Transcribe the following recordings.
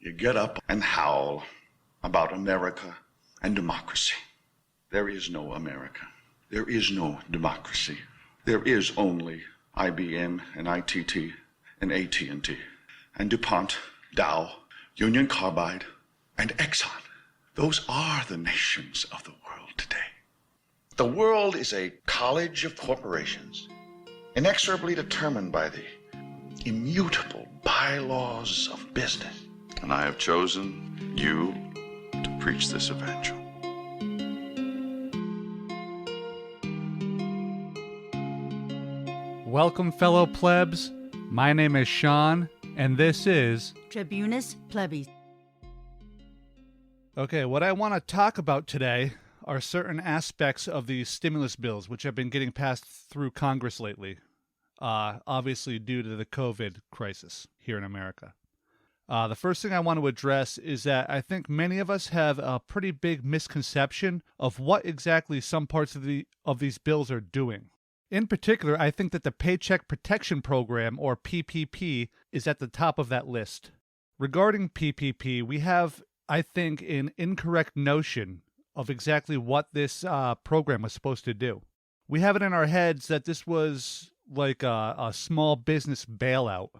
You get up and howl about America and democracy. There is no America. There is no democracy. There is only IBM and ITT and AT&T and DuPont, Dow, Union Carbide, and Exxon. Those are the nations of the world today. The world is a college of corporations, inexorably determined by the immutable bylaws of business. And I have chosen you to preach this evangel. Welcome, fellow plebs. My name is Sean, and this is Tribunus Plebis. Okay, what I want to talk about today are certain aspects of these stimulus bills which have been getting passed through Congress lately, obviously due to the COVID crisis here in America. The first thing I want to address is that I think many of us have a pretty big misconception of what exactly some parts of these bills are doing. In particular, I think that the Paycheck Protection Program, or PPP, is at the top of that list. Regarding PPP, we have, I think, an incorrect notion of exactly what this program was supposed to do. We have it in our heads that this was like a small business bailout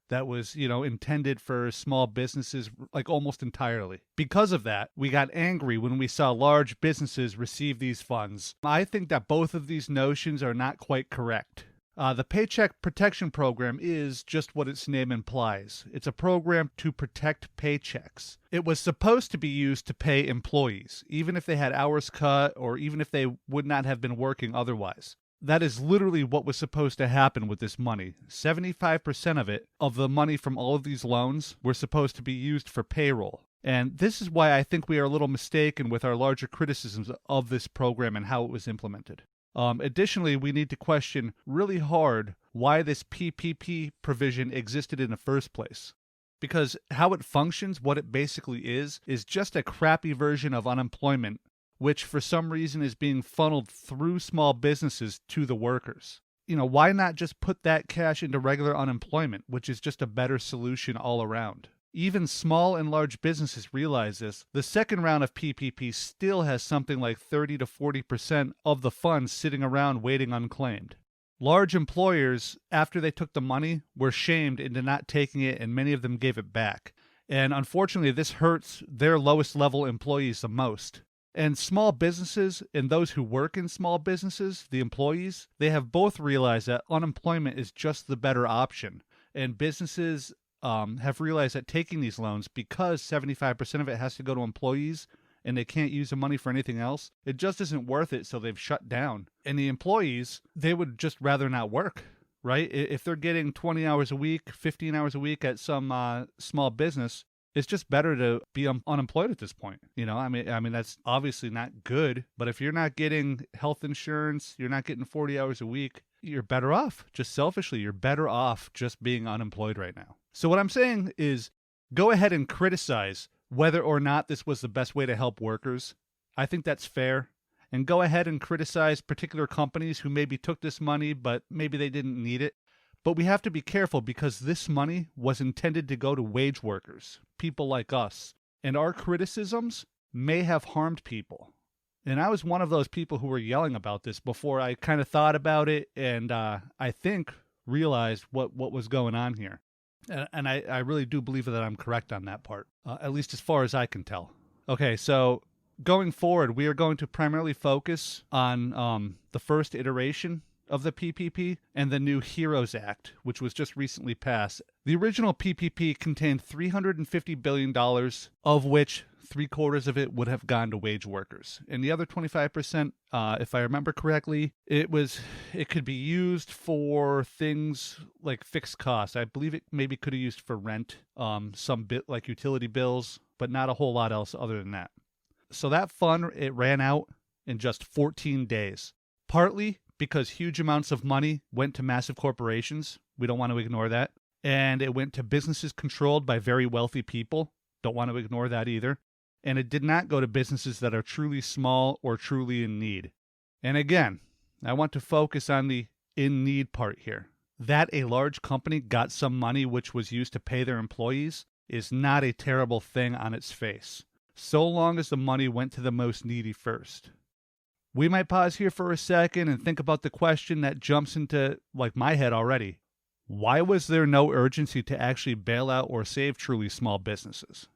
that was, intended for small businesses, like almost entirely. Because of that, we got angry when we saw large businesses receive these funds. I think that both of these notions are not quite correct. The Paycheck Protection Program is just what its name implies. It's a program to protect paychecks. It was supposed to be used to pay employees, even if they had hours cut or even if they would not have been working otherwise. That is literally what was supposed to happen with this money. 75% of it, of the money from all of these loans, were supposed to be used for payroll. And this is why I think we are a little mistaken with our larger criticisms of this program and how it was implemented. Additionally, we need to question really hard why this PPP provision existed in the first place. Because how it functions, what it basically is just a crappy version of unemployment, which for some reason is being funneled through small businesses to the workers. Why not just put that cash into regular unemployment, which is just a better solution all around? Even small and large businesses realize this. The second round of PPP still has something like 30 to 40% of the funds sitting around waiting unclaimed. Large employers, after they took the money, were shamed into not taking it, and many of them gave it back. And unfortunately, this hurts their lowest level employees the most. And small businesses and those who work in small businesses, the employees, they have both realized that unemployment is just the better option. And businesses have realized that taking these loans, because 75% of it has to go to employees and they can't use the money for anything else, it just isn't worth it, so they've shut down. And the employees, they would just rather not work, right? If they're getting 20 hours a week, 15 hours a week at some small business, it's just better to be unemployed at this point. I mean, that's obviously not good, but if you're not getting health insurance, you're not getting 40 hours a week, you're better off. Just selfishly, you're better off just being unemployed right now. So what I'm saying is, go ahead and criticize whether or not this was the best way to help workers. I think that's fair. And go ahead and criticize particular companies who maybe took this money, but maybe they didn't need it. But we have to be careful, because this money was intended to go to wage workers, people like us. And our criticisms may have harmed people. And I was one of those people who were yelling about this before I kind of thought about it and I think realized what was going on here. And I really do believe that I'm correct on that part, at least as far as I can tell. Okay, so going forward, we are going to primarily focus on the first iteration of the PPP and the new HEROES Act, which was just recently passed. The original PPP contained $350 billion, of which 3/4 of it would have gone to wage workers. And the other 25%, if I remember correctly, it could be used for things like fixed costs. I believe it maybe could have used for rent, some bit like utility bills, but not a whole lot else other than that. So that fund, it ran out in just 14 days. Partly because huge amounts of money went to massive corporations. We don't want to ignore that. And it went to businesses controlled by very wealthy people. Don't want to ignore that either. And it did not go to businesses that are truly small or truly in need. And again, I want to focus on the in need part here. That a large company got some money which was used to pay their employees, is not a terrible thing on its face, so long as the money went to the most needy first. We might pause here for a second and think about the question that jumps into, my head already. Why was there no urgency to actually bail out or save truly small businesses?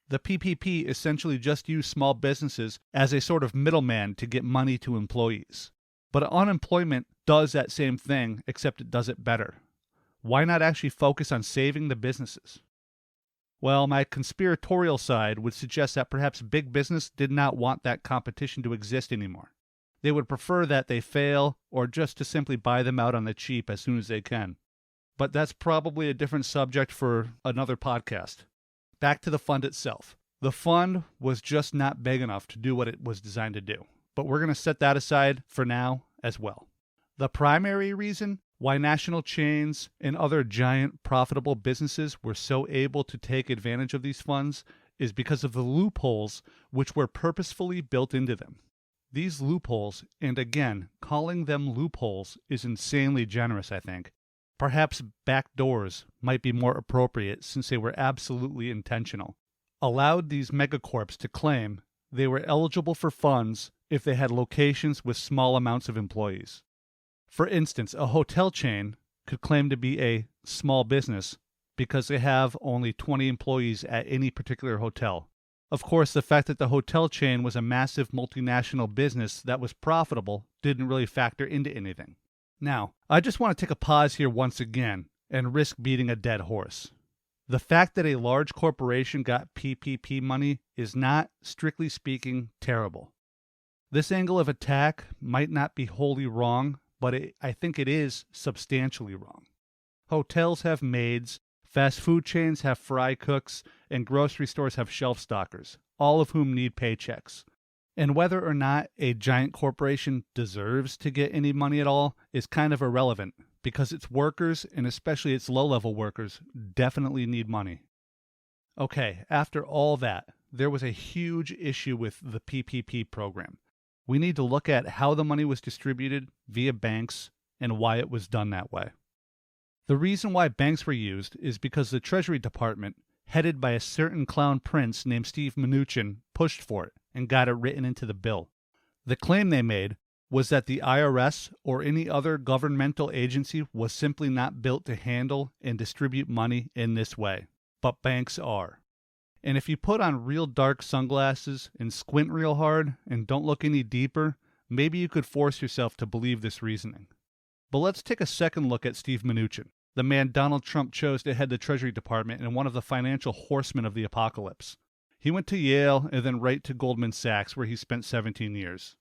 The PPP essentially just used small businesses as a sort of middleman to get money to employees. But unemployment does that same thing, except it does it better. Why not actually focus on saving the businesses? Well, my conspiratorial side would suggest that perhaps big business did not want that competition to exist anymore. They would prefer that they fail or just to simply buy them out on the cheap as soon as they can. But that's probably a different subject for another podcast. Back to the fund itself. The fund was just not big enough to do what it was designed to do. But we're going to set that aside for now as well. The primary reason why national chains and other giant profitable businesses were so able to take advantage of these funds is because of the loopholes which were purposefully built into them. These loopholes, and again, calling them loopholes is insanely generous, I think. Perhaps back doors might be more appropriate since they were absolutely intentional. Allowed these megacorps to claim they were eligible for funds if they had locations with small amounts of employees. For instance, a hotel chain could claim to be a small business because they have only 20 employees at any particular hotel. Of course, the fact that the hotel chain was a massive multinational business that was profitable didn't really factor into anything. Now, I just want to take a pause here once again and risk beating a dead horse. The fact that a large corporation got PPP money is not, strictly speaking, terrible. This angle of attack might not be wholly wrong, but I think it is substantially wrong. Hotels have maids, fast food chains have fry cooks, and grocery stores have shelf stockers, all of whom need paychecks. And whether or not a giant corporation deserves to get any money at all is kind of irrelevant, because its workers, and especially its low-level workers, definitely need money. Okay, after all that, there was a huge issue with the PPP program. We need to look at how the money was distributed via banks and why it was done that way. The reason why banks were used is because the Treasury Department, headed by a certain clown prince named Steve Mnuchin, pushed for it and got it written into the bill. The claim they made was that the IRS or any other governmental agency was simply not built to handle and distribute money in this way, but banks are. And if you put on real dark sunglasses and squint real hard and don't look any deeper, maybe you could force yourself to believe this reasoning. But let's take a second look at Steve Mnuchin, the man Donald Trump chose to head the Treasury Department and one of the financial horsemen of the apocalypse. He went to Yale and then right to Goldman Sachs, where he spent 17 years.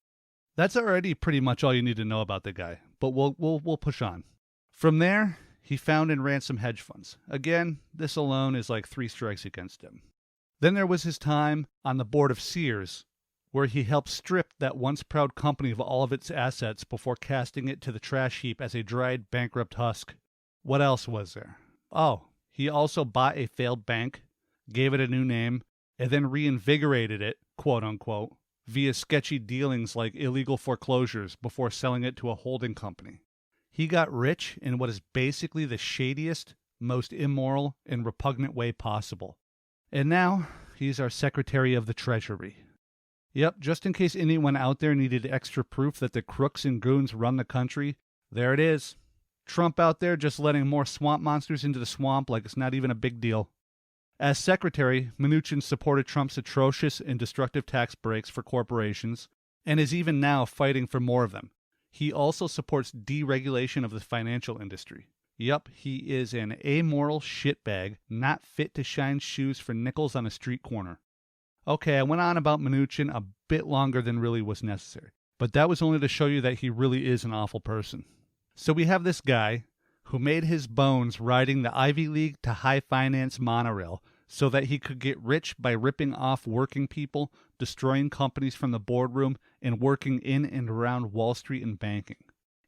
That's already pretty much all you need to know about the guy, but we'll push on. From there, he found and ran some hedge funds. Again, this alone is like 3 strikes against him. Then there was his time on the board of Sears, where he helped strip that once proud company of all of its assets before casting it to the trash heap as a dried, bankrupt husk. What else was there? Oh, he also bought a failed bank, gave it a new name, and then reinvigorated it, quote-unquote, via sketchy dealings like illegal foreclosures before selling it to a holding company. He got rich in what is basically the shadiest, most immoral, and repugnant way possible. And now, he's our Secretary of the Treasury. Yep, just in case anyone out there needed extra proof that the crooks and goons run the country, there it is. Trump out there just letting more swamp monsters into the swamp like it's not even a big deal. As Secretary, Mnuchin supported Trump's atrocious and destructive tax breaks for corporations, and is even now fighting for more of them. He also supports deregulation of the financial industry. Yup, he is an amoral shitbag, not fit to shine shoes for nickels on a street corner. Okay, I went on about Mnuchin a bit longer than really was necessary, but that was only to show you that he really is an awful person. So we have this guy who made his bones riding the Ivy League to high finance monorail so that he could get rich by ripping off working people, destroying companies from the boardroom, and working in and around Wall Street and banking.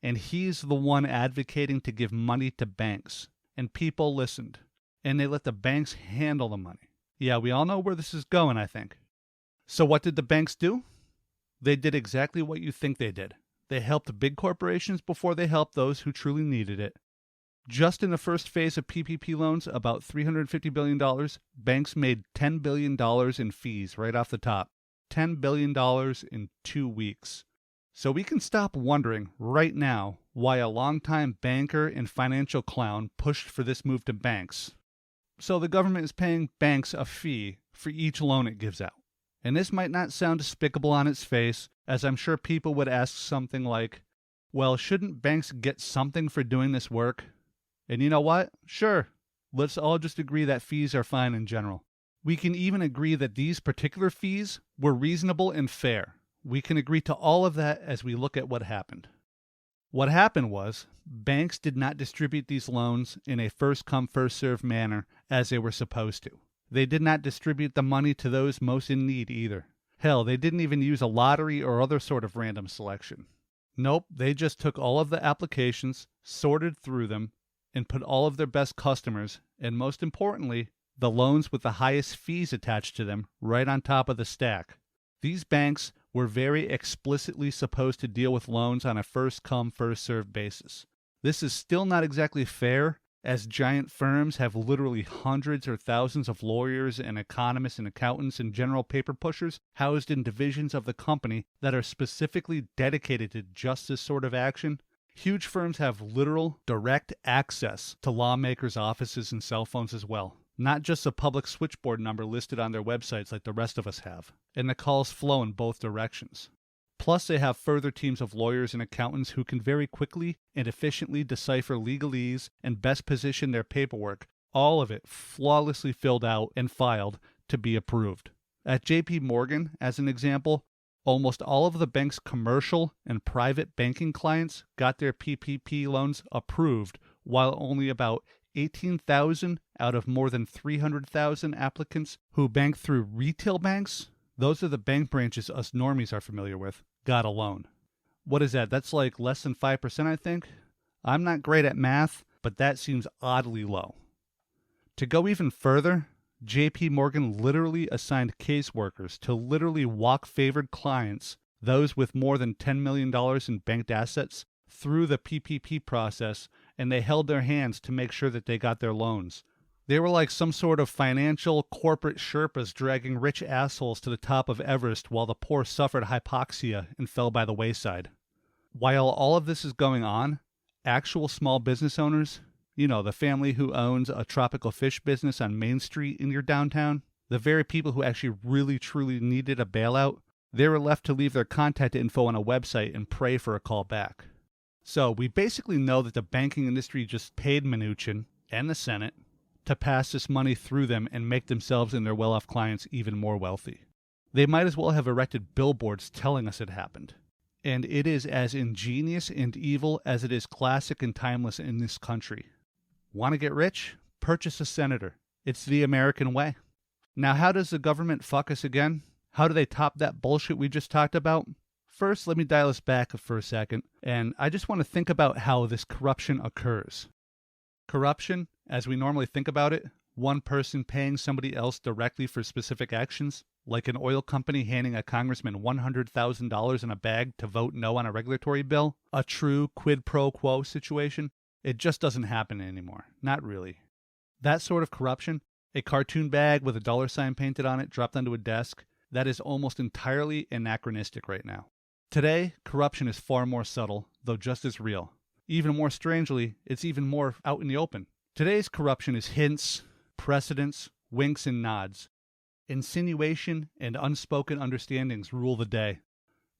And he's the one advocating to give money to banks. And people listened. And they let the banks handle the money. Yeah, we all know where this is going, I think. So what did the banks do? They did exactly what you think they did. They helped big corporations before they helped those who truly needed it. Just in the first phase of PPP loans, about $350 billion, banks made $10 billion in fees right off the top. $10 billion in 2 weeks. So we can stop wondering right now why a longtime banker and financial clown pushed for this move to banks. So the government is paying banks a fee for each loan it gives out. And this might not sound despicable on its face, as I'm sure people would ask something like, well, shouldn't banks get something for doing this work? And you know what? Sure. Let's all just agree that fees are fine in general. We can even agree that these particular fees were reasonable and fair. We can agree to all of that as we look at what happened. What happened was, banks did not distribute these loans in a first-come, first-served manner as they were supposed to. They did not distribute the money to those most in need either. Hell, they didn't even use a lottery or other sort of random selection. Nope, they just took all of the applications, sorted through them, and put all of their best customers, and most importantly, the loans with the highest fees attached to them, right on top of the stack. These banks were very explicitly supposed to deal with loans on a first-come, first-served basis. This is still not exactly fair, as giant firms have literally hundreds or thousands of lawyers and economists and accountants and general paper pushers housed in divisions of the company that are specifically dedicated to just this sort of action. Huge firms have literal, direct access to lawmakers' offices and cell phones as well, not just a public switchboard number listed on their websites like the rest of us have, and the calls flow in both directions. Plus, they have further teams of lawyers and accountants who can very quickly and efficiently decipher legalese and best position their paperwork, all of it flawlessly filled out and filed to be approved. At JP Morgan, as an example, almost all of the bank's commercial and private banking clients got their PPP loans approved, while only about 18,000 out of more than 300,000 applicants who bank through retail banks, those are the bank branches us normies are familiar with, got a loan. What is that? That's like less than 5%, I think? I'm not great at math, but that seems oddly low. To go even further, JP Morgan literally assigned caseworkers to literally walk favored clients, those with more than $10 million in banked assets, through the PPP process, and they held their hands to make sure that they got their loans. They were like some sort of financial corporate Sherpas dragging rich assholes to the top of Everest while the poor suffered hypoxia and fell by the wayside. While all of this is going on, actual small business owners, you know, the family who owns a tropical fish business on Main Street in your downtown, the very people who actually really truly needed a bailout, they were left to leave their contact info on a website and pray for a call back. So we basically know that the banking industry just paid Mnuchin and the Senate to pass this money through them and make themselves and their well-off clients even more wealthy. They might as well have erected billboards telling us it happened. And it is as ingenious and evil as it is classic and timeless in this country. Want to get rich? Purchase a senator. It's the American way. Now, how does the government fuck us again? How do they top that bullshit we just talked about? First, let me dial us back for a second, and I just want to think about how this corruption occurs. Corruption, as we normally think about it, one person paying somebody else directly for specific actions, like an oil company handing a congressman $100,000 in a bag to vote no on a regulatory bill, a true quid pro quo situation, it just doesn't happen anymore. Not really. That sort of corruption, a cartoon bag with a dollar sign painted on it dropped onto a desk, that is almost entirely anachronistic right now. Today, corruption is far more subtle, though just as real. Even more strangely, it's even more out in the open. Today's corruption is hints, precedents, winks and nods. Insinuation and unspoken understandings rule the day.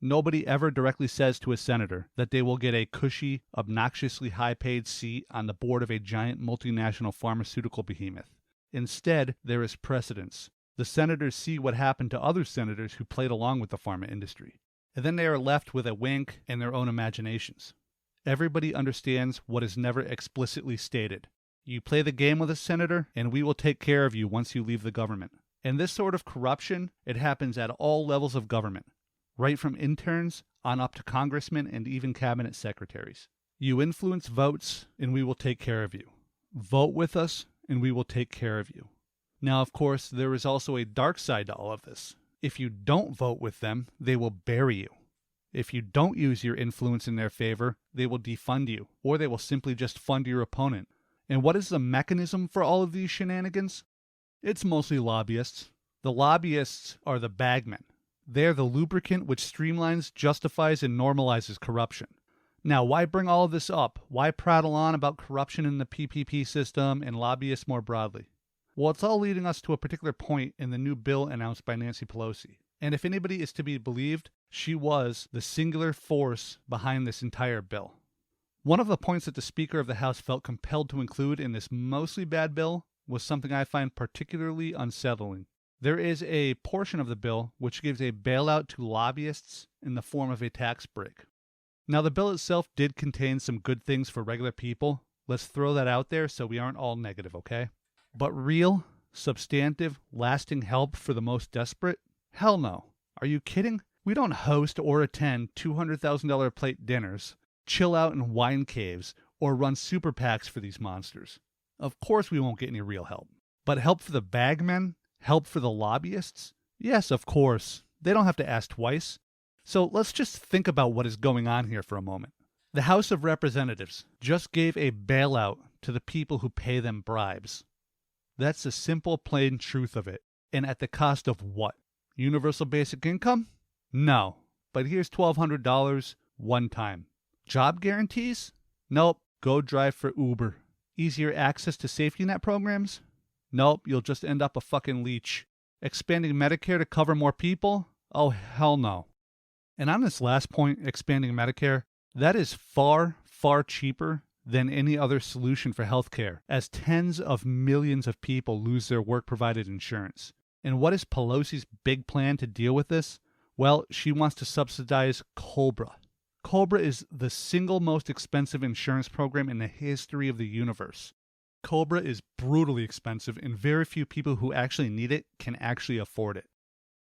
Nobody ever directly says to a senator that they will get a cushy, obnoxiously high-paid seat on the board of a giant multinational pharmaceutical behemoth. Instead, there is precedence. The senators see what happened to other senators who played along with the pharma industry, and then they are left with a wink and their own imaginations. Everybody understands what is never explicitly stated. You play the game with a senator, and we will take care of you once you leave the government. And this sort of corruption, it happens at all levels of government, right from interns on up to congressmen and even cabinet secretaries. You influence votes, and we will take care of you. Vote with us, and we will take care of you. Now, of course, there is also a dark side to all of this. If you don't vote with them, they will bury you. If you don't use your influence in their favor, they will defund you, or they will simply just fund your opponent. And what is the mechanism for all of these shenanigans? It's mostly lobbyists. The lobbyists are the bagmen. They're the lubricant which streamlines, justifies, and normalizes corruption. Now, why bring all of this up? Why prattle on about corruption in the PPP system and lobbyists more broadly? Well, it's all leading us to a particular point in the new bill announced by Nancy Pelosi. And if anybody is to be believed, she was the singular force behind this entire bill. One of the points that the Speaker of the House felt compelled to include in this mostly bad bill was something I find particularly unsettling. There is a portion of the bill which gives a bailout to lobbyists in the form of a tax break. Now, the bill itself did contain some good things for regular people. Let's throw that out there so we aren't all negative, okay? But real, substantive, lasting help for the most desperate? Hell no. Are you kidding? We don't host or attend $200,000 plate dinners, chill out in wine caves, or run super PACs for these monsters. Of course we won't get any real help. But help for the bagmen? Help for the lobbyists? Yes, of course. They don't have to ask twice. So let's just think about what is going on here for a moment. The House of Representatives just gave a bailout to the people who pay them bribes. That's the simple, plain truth of it. And at the cost of what? Universal basic income? No. But here's $1,200 one time. Job guarantees? Nope. Go drive for Uber. Easier access to safety net programs? Nope. You'll just end up a fucking leech. Expanding Medicare to cover more people? Oh, hell no. And on this last point, expanding Medicare, that is far, far cheaper than any other solution for healthcare, as tens of millions of people lose their work-provided insurance. And what is Pelosi's big plan to deal with this? Well, she wants to subsidize COBRA. COBRA is the single most expensive insurance program in the history of the universe. COBRA is brutally expensive, and very few people who actually need it can actually afford it.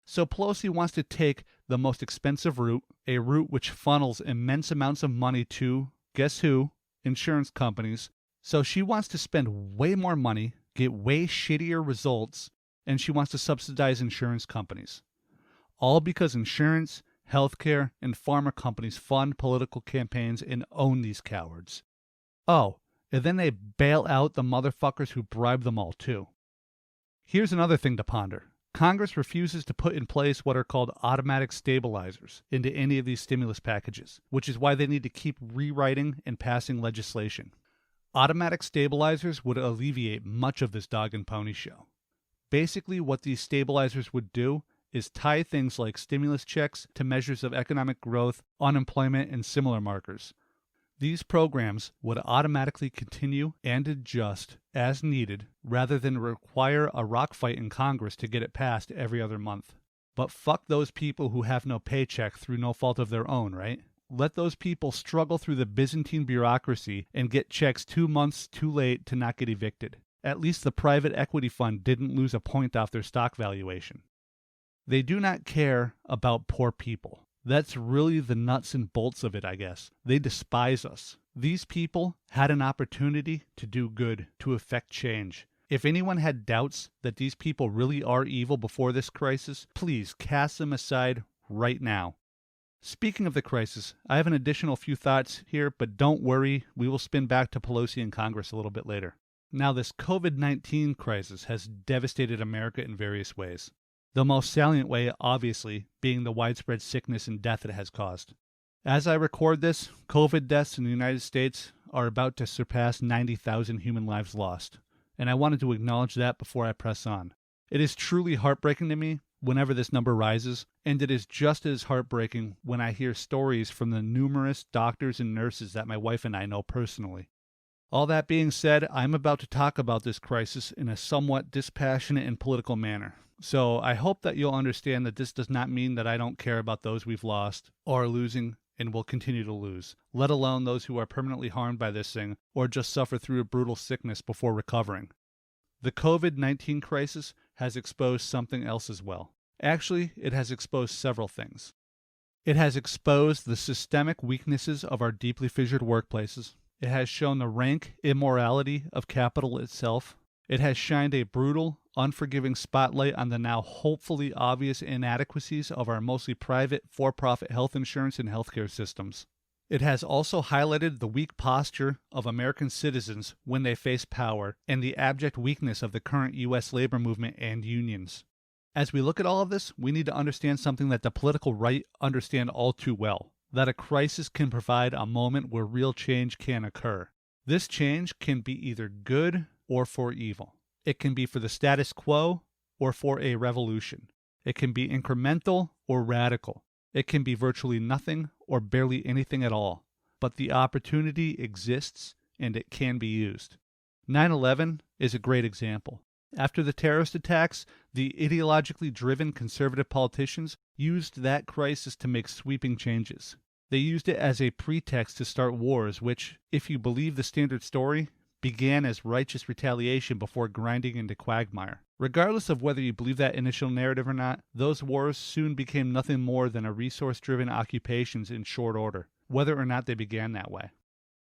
So Pelosi wants to take the most expensive route, a route which funnels immense amounts of money to, guess who? Insurance companies. So she wants to spend way more money, get way shittier results, and she wants to subsidize insurance companies. All because insurance, healthcare, and pharma companies fund political campaigns and own these cowards. Oh, and then they bail out the motherfuckers who bribe them all too. Here's another thing to ponder. Congress refuses to put in place what are called automatic stabilizers into any of these stimulus packages, which is why they need to keep rewriting and passing legislation. Automatic stabilizers would alleviate much of this dog and pony show. Basically, what these stabilizers would do is tie things like stimulus checks to measures of economic growth, unemployment, and similar markers. These programs would automatically continue and adjust as needed rather than require a rock fight in Congress to get it passed every other month. But fuck those people who have no paycheck through no fault of their own, right? Let those people struggle through the Byzantine bureaucracy and get checks 2 months too late to not get evicted. At least the private equity fund didn't lose a point off their stock valuation. They do not care about poor people. That's really the nuts and bolts of it, I guess. They despise us. These people had an opportunity to do good, to effect change. If anyone had doubts that these people really are evil before this crisis, please cast them aside right now. Speaking of the crisis, I have an additional few thoughts here, but don't worry, we will spin back to Pelosi in Congress a little bit later. Now, this COVID-19 crisis has devastated America in various ways. The most salient way, obviously, being the widespread sickness and death it has caused. As I record this, COVID deaths in the United States are about to surpass 90,000 human lives lost, and I wanted to acknowledge that before I press on. It is truly heartbreaking to me whenever this number rises, and it is just as heartbreaking when I hear stories from the numerous doctors and nurses that my wife and I know personally. All that being said, I'm about to talk about this crisis in a somewhat dispassionate and political manner. So I hope that you'll understand that this does not mean that I don't care about those we've lost, or are losing, and will continue to lose, let alone those who are permanently harmed by this thing, or just suffer through a brutal sickness before recovering. The COVID-19 crisis has exposed something else as well. Actually, it has exposed several things. It has exposed the systemic weaknesses of our deeply fissured workplaces. It has shown the rank immorality of capital itself. It has shined a brutal, unforgiving spotlight on the now hopefully obvious inadequacies of our mostly private, for-profit health insurance and healthcare systems. It has also highlighted the weak posture of American citizens when they face power and the abject weakness of the current U.S. labor movement and unions. As we look at all of this, we need to understand something that the political right understand all too well, that a crisis can provide a moment where real change can occur. This change can be either good or for evil. It can be for the status quo or for a revolution. It can be incremental or radical. It can be virtually nothing or barely anything at all. But the opportunity exists and it can be used. 9/11 is a great example. After the terrorist attacks, the ideologically driven conservative politicians used that crisis to make sweeping changes. They used it as a pretext to start wars which, if you believe the standard story, began as righteous retaliation before grinding into quagmire. Regardless of whether you believe that initial narrative or not, those wars soon became nothing more than a resource-driven occupations in short order, whether or not they began that way.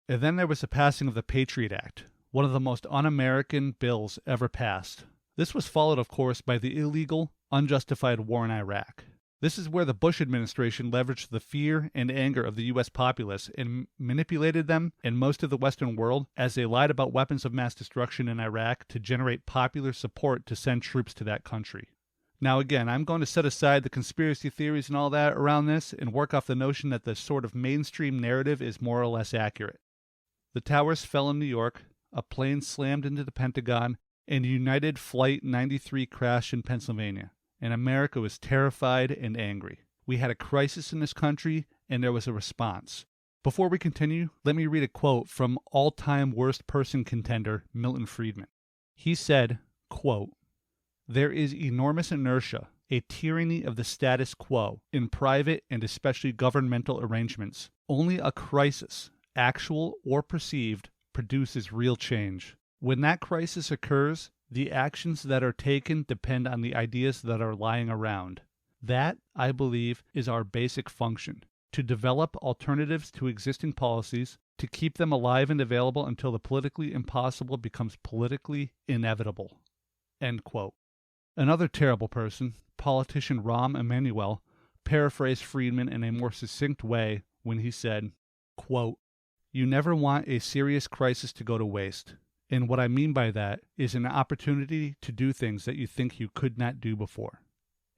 And then there was the passing of the Patriot Act, one of the most un-American bills ever passed. This was followed, of course, by the illegal, unjustified war in Iraq. This is where the Bush administration leveraged the fear and anger of the U.S. populace and manipulated them and most of the Western world as they lied about weapons of mass destruction in Iraq to generate popular support to send troops to that country. Now again, I'm going to set aside the conspiracy theories and all that around this and work off the notion that the sort of mainstream narrative is more or less accurate. The towers fell in New York, a plane slammed into the Pentagon, and United Flight 93 crashed in Pennsylvania. And America was terrified and angry. We had a crisis in this country, and there was a response. Before we continue, let me read a quote from all-time worst person contender Milton Friedman. He said, quote, "There is enormous inertia, a tyranny of the status quo, in private and especially governmental arrangements. Only a crisis, actual or perceived, produces real change. When that crisis occurs, the actions that are taken depend on the ideas that are lying around. That, I believe, is our basic function, to develop alternatives to existing policies, to keep them alive and available until the politically impossible becomes politically inevitable." End quote. Another terrible person, politician Rahm Emanuel, paraphrased Friedman in a more succinct way when he said, quote, "You never want a serious crisis to go to waste. And what I mean by that is an opportunity to do things that you think you could not do before."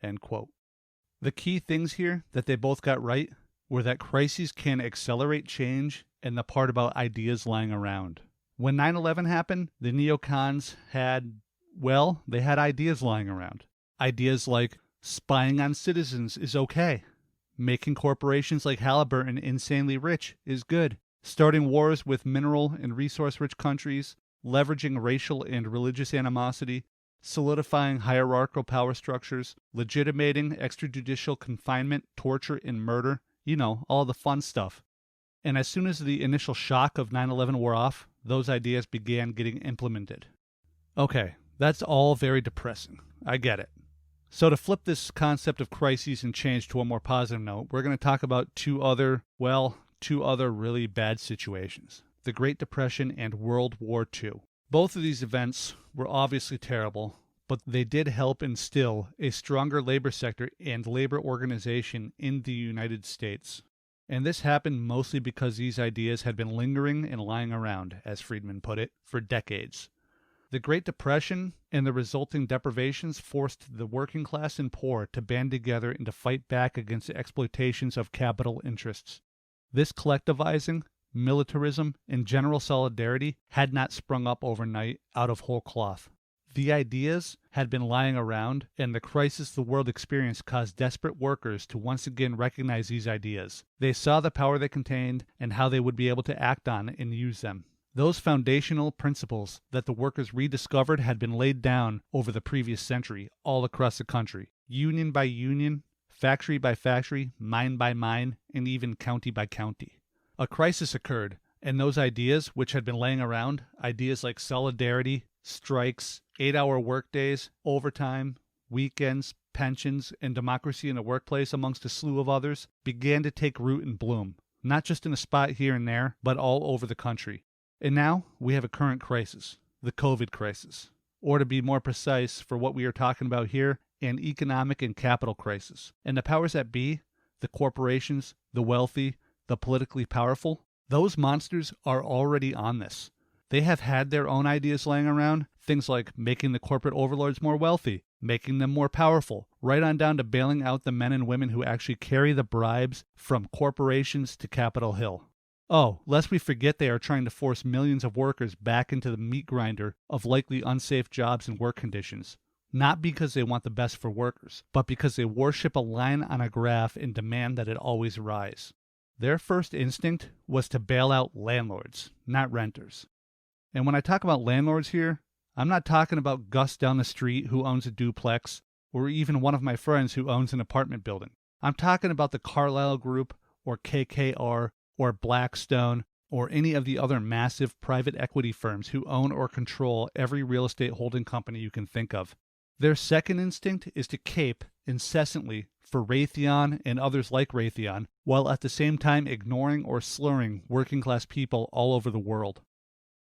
End quote. The key things here that they both got right were that crises can accelerate change and the part about ideas lying around. When 9/11 happened, the neocons had ideas lying around. Ideas like spying on citizens is okay. Making corporations like Halliburton insanely rich is good. Starting wars with mineral and resource-rich countries, leveraging racial and religious animosity, solidifying hierarchical power structures, legitimating extrajudicial confinement, torture, and murder, all the fun stuff. And as soon as the initial shock of 9/11 wore off, those ideas began getting implemented. Okay, that's all very depressing. I get it. So to flip this concept of crises and change to a more positive note, we're going to talk about two other really bad situations: the Great Depression and World War II. Both of these events were obviously terrible, but they did help instill a stronger labor sector and labor organization in the United States. And this happened mostly because these ideas had been lingering and lying around, as Friedman put it, for decades. The Great Depression and the resulting deprivations forced the working class and poor to band together and to fight back against the exploitations of capital interests. This collectivizing, militarism, and general solidarity had not sprung up overnight out of whole cloth. The ideas had been lying around, and the crisis the world experienced caused desperate workers to once again recognize these ideas. They saw the power they contained and how they would be able to act on and use them. Those foundational principles that the workers rediscovered had been laid down over the previous century all across the country, union by union, factory by factory, mine by mine, and even county by county. A crisis occurred, and those ideas, which had been laying around, ideas like solidarity, strikes, 8-hour workdays, overtime, weekends, pensions, and democracy in the workplace, amongst a slew of others, began to take root and bloom, not just in a spot here and there, but all over the country. And now we have a current crisis, the COVID crisis, or to be more precise for what we are talking about here, an economic and capital crisis. And the powers that be, the corporations, the wealthy, the politically powerful, those monsters are already on this. They have had their own ideas laying around, things like making the corporate overlords more wealthy, making them more powerful, right on down to bailing out the men and women who actually carry the bribes from corporations to Capitol Hill. Oh, lest we forget they are trying to force millions of workers back into the meat grinder of likely unsafe jobs and work conditions. Not because they want the best for workers, but because they worship a line on a graph and demand that it always rise. Their first instinct was to bail out landlords, not renters. And when I talk about landlords here, I'm not talking about Gus down the street who owns a duplex, or even one of my friends who owns an apartment building. I'm talking about the Carlyle Group, or KKR, or Blackstone, or any of the other massive private equity firms who own or control every real estate holding company you can think of. Their second instinct is to cape incessantly for Raytheon and others like Raytheon, while at the same time ignoring or slurring working class people all over the world.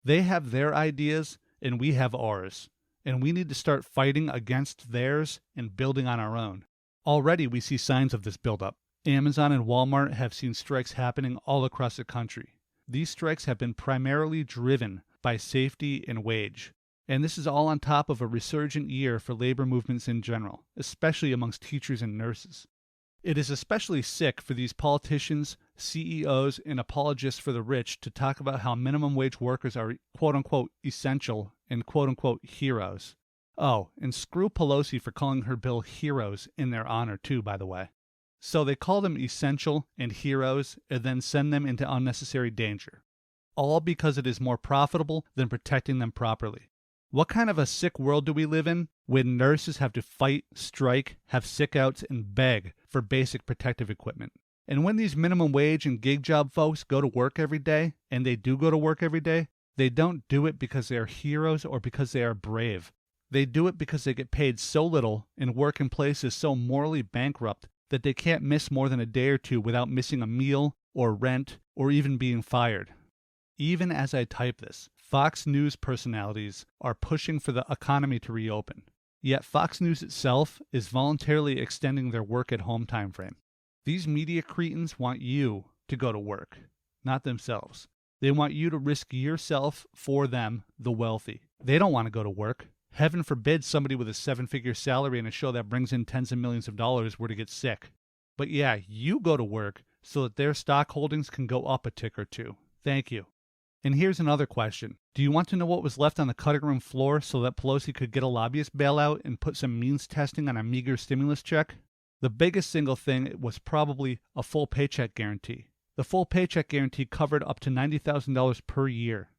They have their ideas and we have ours, and we need to start fighting against theirs and building on our own. Already we see signs of this buildup. Amazon and Walmart have seen strikes happening all across the country. These strikes have been primarily driven by safety and wage. And this is all on top of a resurgent year for labor movements in general, especially amongst teachers and nurses. It is especially sick for these politicians, CEOs, and apologists for the rich to talk about how minimum wage workers are quote-unquote essential and quote-unquote heroes. Oh, and screw Pelosi for calling her bill heroes in their honor too, by the way. So they call them essential and heroes and then send them into unnecessary danger. All because it is more profitable than protecting them properly. What kind of a sick world do we live in when nurses have to fight, strike, have sick-outs, and beg for basic protective equipment? And when these minimum wage and gig job folks go to work every day, and they do go to work every day, they don't do it because they are heroes or because they are brave. They do it because they get paid so little and work in places so morally bankrupt that they can't miss more than a day or two without missing a meal or rent or even being fired. Even as I type this, Fox News personalities are pushing for the economy to reopen. Yet Fox News itself is voluntarily extending their work-at-home timeframe. These media cretins want you to go to work, not themselves. They want you to risk yourself for them, the wealthy. They don't want to go to work. Heaven forbid somebody with a 7-figure salary and a show that brings in tens of millions of dollars were to get sick. But yeah, you go to work so that their stock holdings can go up a tick or two. Thank you. And here's another question. Do you want to know what was left on the cutting room floor so that Pelosi could get a lobbyist bailout and put some means testing on a meager stimulus check? The biggest single thing was probably a full paycheck guarantee. The full paycheck guarantee covered up to $90,000 per year.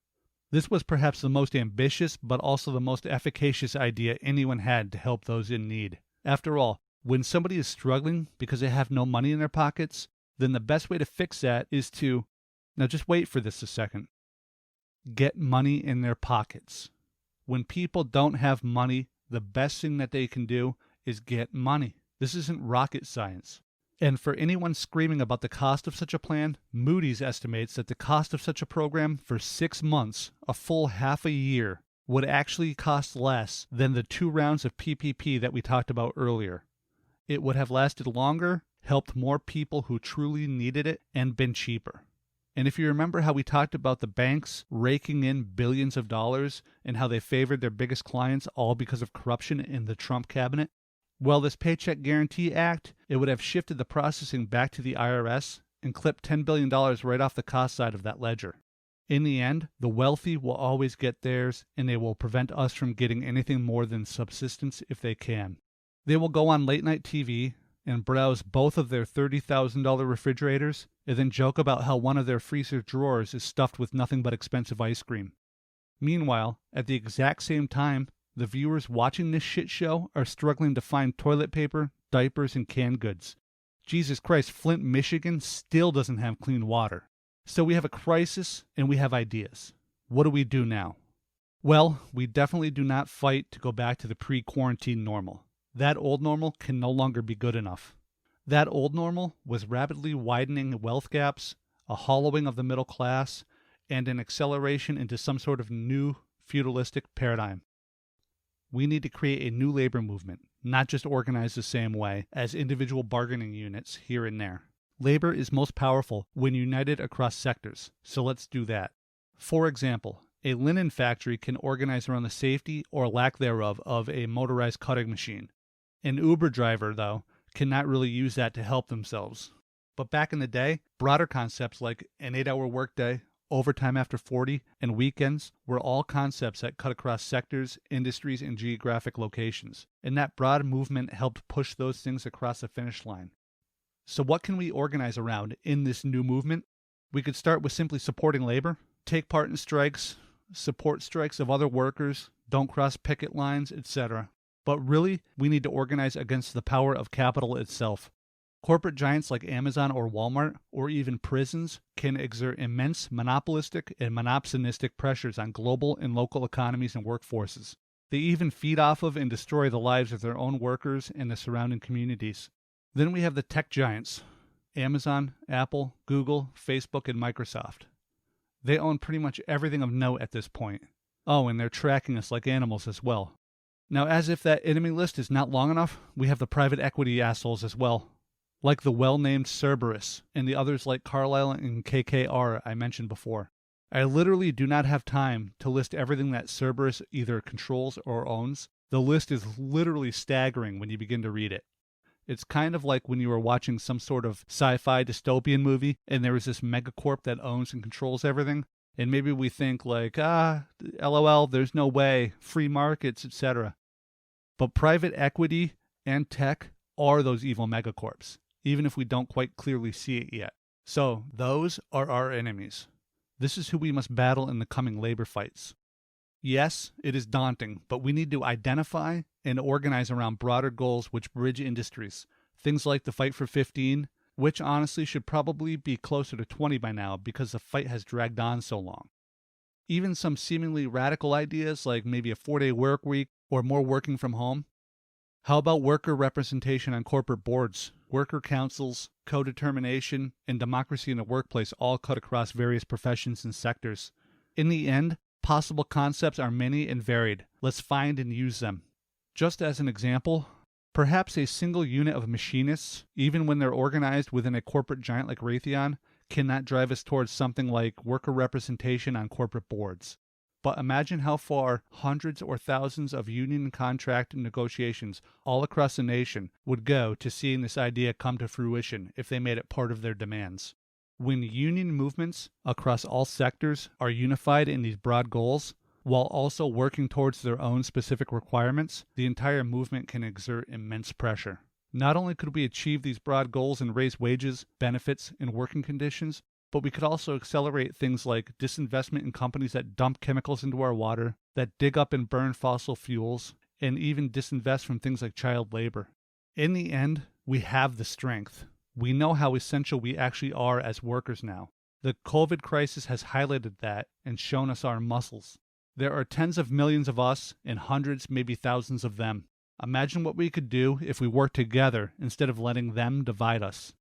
This was perhaps the most ambitious but also the most efficacious idea anyone had to help those in need. After all, when somebody is struggling because they have no money in their pockets, then the best way to fix that is to, now just wait for this a second, get money in their pockets. When people don't have money, the best thing that they can do is get money. This isn't rocket science. And for anyone screaming about the cost of such a plan, Moody's estimates that the cost of such a program for 6 months, a full half a year, would actually cost less than the 2 rounds of PPP that we talked about earlier. It would have lasted longer, helped more people who truly needed it, and been cheaper. And if you remember how we talked about the banks raking in billions of dollars and how they favored their biggest clients all because of corruption in the Trump cabinet, well, this Paycheck Guarantee Act, it would have shifted the processing back to the IRS and clipped $10 billion right off the cost side of that ledger. In the end, the wealthy will always get theirs, and they will prevent us from getting anything more than subsistence if they can. They will go on late-night TV and browse both of their $30,000 refrigerators and then joke about how one of their freezer drawers is stuffed with nothing but expensive ice cream. Meanwhile, at the exact same time, the viewers watching this shit show are struggling to find toilet paper, diapers, and canned goods. Jesus Christ, Flint, Michigan still doesn't have clean water. So we have a crisis and we have ideas. What do we do now? Well, we definitely do not fight to go back to the pre-quarantine normal. That old normal can no longer be good enough. That old normal was rapidly widening wealth gaps, a hollowing of the middle class, and an acceleration into some sort of new feudalistic paradigm. We need to create a new labor movement, not just organized the same way as individual bargaining units here and there. Labor is most powerful when united across sectors, so let's do that. For example, a linen factory can organize around the safety or lack thereof of a motorized cutting machine. An Uber driver, though, cannot really use that to help themselves. But back in the day, broader concepts like an 8-hour workday, overtime after 40, and weekends were all concepts that cut across sectors, industries, and geographic locations. And that broad movement helped push those things across the finish line. So what can we organize around in this new movement? We could start with simply supporting labor, take part in strikes, support strikes of other workers, don't cross picket lines, etc. But really, we need to organize against the power of capital itself. Corporate giants like Amazon or Walmart, or even prisons, can exert immense monopolistic and monopsonistic pressures on global and local economies and workforces. They even feed off of and destroy the lives of their own workers and the surrounding communities. Then we have the tech giants, Amazon, Apple, Google, Facebook, and Microsoft. They own pretty much everything of note at this point. Oh, and they're tracking us like animals as well. Now, as if that enemy list is not long enough, we have the private equity assholes as well, like the well-named Cerberus and the others like Carlyle and KKR I mentioned before. I literally do not have time to list everything that Cerberus either controls or owns. The list is literally staggering when you begin to read it. It's kind of like when you were watching some sort of sci-fi dystopian movie and there is this megacorp that owns and controls everything. And maybe we think like, LOL, there's no way, free markets, etc. But private equity and tech are those evil megacorps, even if we don't quite clearly see it yet. So those are our enemies. This is who we must battle in the coming labor fights. Yes, it is daunting, but we need to identify and organize around broader goals which bridge industries. Things like the fight for 15, which honestly should probably be closer to 20 by now because the fight has dragged on so long. Even some seemingly radical ideas like maybe a 4-day work week or more working from home. How about worker representation on corporate boards, worker councils, co-determination, and democracy in the workplace all cut across various professions and sectors? In the end, possible concepts are many and varied. Let's find and use them. Just as an example, perhaps a single unit of machinists, even when they're organized within a corporate giant like Raytheon, cannot drive us towards something like worker representation on corporate boards. But imagine how far hundreds or thousands of union contract negotiations all across the nation would go to seeing this idea come to fruition if they made it part of their demands. When union movements across all sectors are unified in these broad goals, while also working towards their own specific requirements, the entire movement can exert immense pressure. Not only could we achieve these broad goals and raise wages, benefits, and working conditions, but we could also accelerate things like disinvestment in companies that dump chemicals into our water, that dig up and burn fossil fuels, and even disinvest from things like child labor. In the end, we have the strength. We know how essential we actually are as workers now. The COVID crisis has highlighted that and shown us our muscles. There are tens of millions of us and hundreds, maybe thousands of them. Imagine what we could do if we worked together instead of letting them divide us.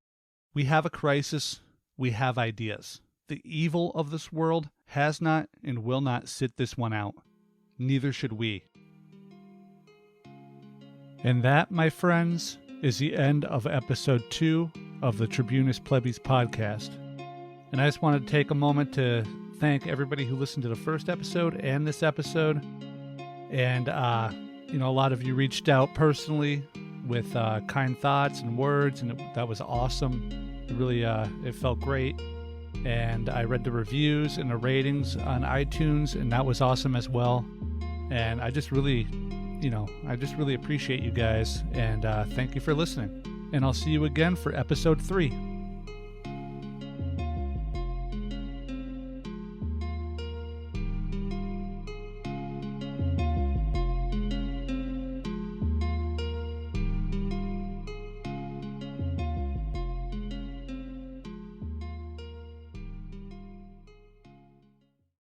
We have a crisis. We have ideas. The evil of this world has not and will not sit this one out. Neither should we. And that, my friends, is the end of episode 2 of the Tribunus Plebis podcast. And I just wanted to take a moment to thank everybody who listened to the first episode and this episode. And, a lot of you reached out personally with kind thoughts and words, and that was awesome. It really, it felt great. And I read the reviews and the ratings on iTunes, and that was awesome as well. And I just really appreciate you guys, and thank you for listening. And I'll see you again for episode 3.